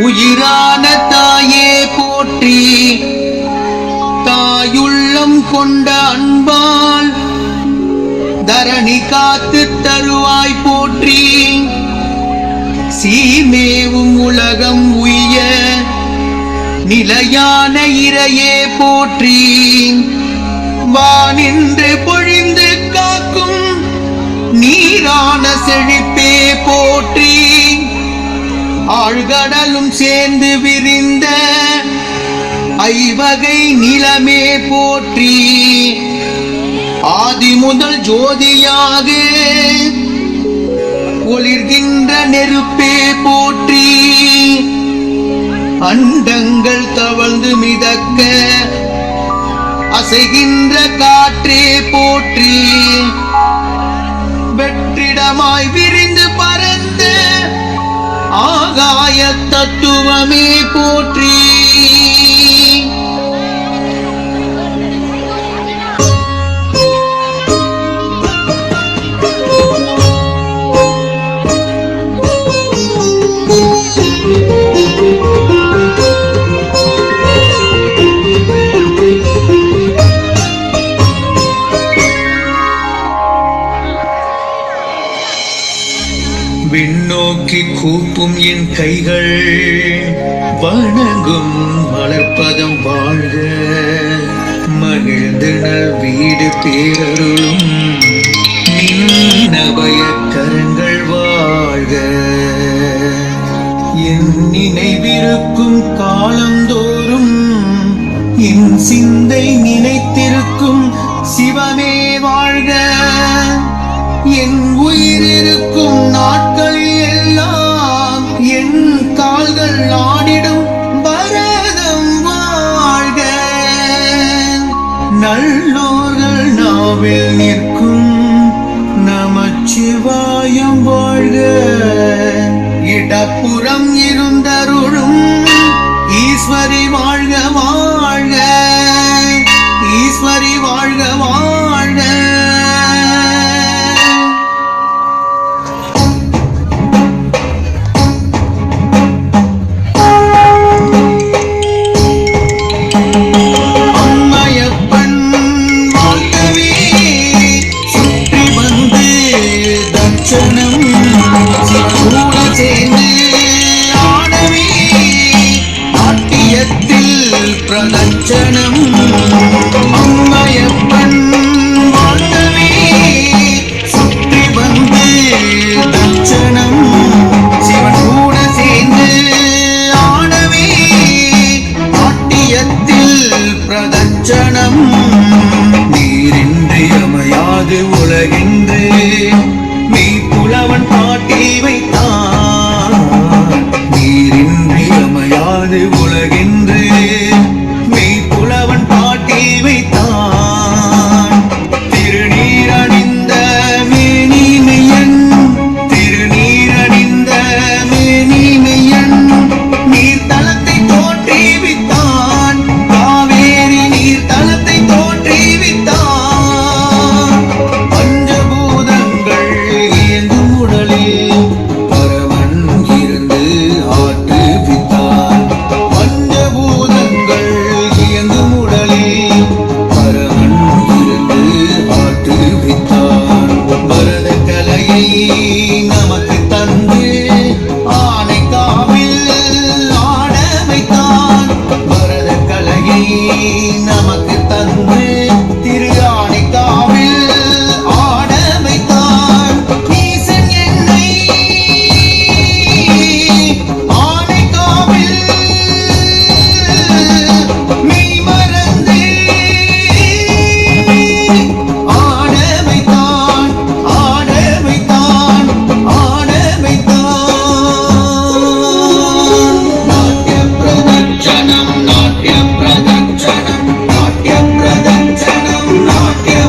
உயிரான தாயே போற்றி, தாயுள்ளம் கொண்ட அன்பால் தரணி காத்து தருவாய் போற்றி, சீமேவும் உலகம் உய்ய நிலையான இறையே போற்றி, வானின்று பொழிந்து காக்கும் நீரான செழிப்பே போற்றி, ஆழ்கடலும் சேர்ந்து விரிந்த ஐவகை நிலமே போற்றி, ஆதி முதல் ஜோதியாக ஒளிர்கின்ற நெருப்பே போற்றி, அண்டங்கள் தவழ்ந்து மிதக்க அசைகின்ற காற்றே போற்றி, வெற்றிடமாய் விரிந்து பறந்த ஆகாய தத்துவமே போற்றி, விண்ணோக்கி கூப்பும் என் கைகள் வணங்கும் மலர்ப்பதம் வாழ்க, மகிழ்ந்து நல் வீடு பேரருளும் நின்னபய கரங்கள் வாழ்க, என் நினைவிருக்கும் காலந்தோறும் என் சிந்தை நினைத்திருக்கும் சிவமே வாழ்க, என் உயிரிருக்கும் நாட்களில் எல்லாம் என் கால்கள் ஆடிடும் பரதம் வாழ்க, நல்லோர்கள் நாவில் நிற்கும் நமச்சிவாயம் வாழ்க, இடப்புறம் இருந்தருளும் ஈஸ்வரி வாழ்க வாழ்க, ஈஸ்வரி வாழ்க வாழ்க. பிரதட்சணம் அம்மையப்பன் வாழ்த்தவே சுற்றி வந்து தட்சணம் சிவன் கூட சேர்ந்து ஆடவே நாட்டியத்தில் பிரதட்சணம், நீரின்றி அமையாது உலகென்று மெய்ப்புலவன் பாட்டி வைத்தான், நீரின்றி அமையாது உலகென்று மெய்ப்புலவன் பாட்டி வைத்தான், திருநீரணிந்த மேனிமையன், திருநீரணிந்த மேனிமையன் நீர்த்தலத்தை தோற்றுவித்தான், காவேரி நீர்த்தலத்தை தோற்றுவித்தான், பஞ்சபூதங்கள் இயங்கும் உடலில் பரமன் இருந்து ஆற்றுவித்தான், பஞ்சபூதங்கள் இயங்கும் உடலில் பரமன் இருந்து ஆற்றுவித்தான், பரத கலையை நமக்கு தந்து ஆனைக்காவில் ஆட வைத்தான், பரத கலையை நமக்கு தந்து திரு ஆனைக்காவில் ஆட வைத்தான், ஈசன் என்னை ஆனைக்காவில் மெய் மறந்து ஆட வைத்தான், ஆட வைத்தான், ஆட வைத்தான், நாட்டிய பிரதட்சணம், நாட்டிய பிரதட்சணம், நாட்டிய பிரதட்சணம், நாட்டிய